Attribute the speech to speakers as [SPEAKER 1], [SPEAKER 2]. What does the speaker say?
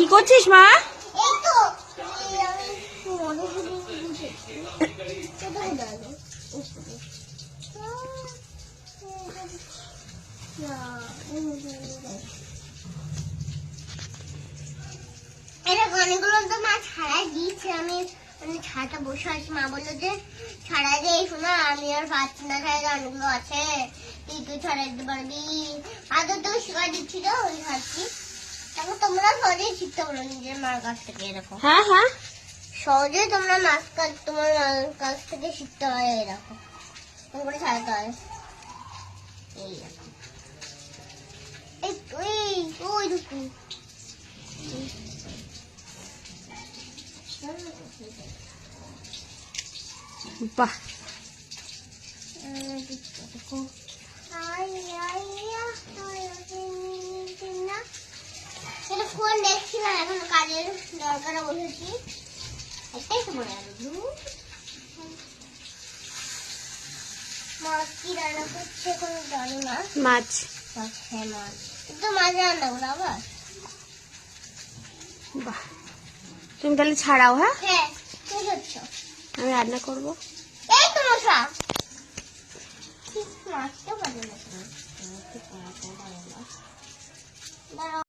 [SPEAKER 1] কি করছিস মা?
[SPEAKER 2] অনেকগুলো তো মা ছাড়াই দিয়েছে, আমি ছাড়াটা বসে আছি। মা বললো যে ছাড়াই দে শোনা, আমি আর পাচ্ছি না, ছাড়াই অনেকগুলো আছে, তুই ছাড়াই দিতে পারবি। আদৌ তো শিখা দিচ্ছি তো ওই খাচ্ছি। তারপর তোমরা সহজেই শিখতে পারো নিজের মার কাছ থেকে। এরকম
[SPEAKER 1] হ্যাঁ হ্যাঁ,
[SPEAKER 2] সহজে তোমরা তোমার মার কাছ থেকে শিখতে হয়। এরকম করে ছাড়াতে হয়। এইরকম ওই দুটো
[SPEAKER 1] বাহ,
[SPEAKER 2] ফোন দেখছিলাম, এখন কাজের দরকারে বসেছি। একটাই তো মনে গেল মাছ কি রান্না করছে কোনো জানি না।
[SPEAKER 1] মাছ।
[SPEAKER 2] হ্যাঁ মাছ, কিন্তু মাছ রান্না করো আবার।
[SPEAKER 1] বাহ, তুমি তাহলে ছাড়াও। হ্যাঁ
[SPEAKER 2] হ্যাঁ ঠিক হচ্ছে,
[SPEAKER 1] আমি রান্না করবো।
[SPEAKER 2] এই তো মশা মাছটা ভালো লাগে না।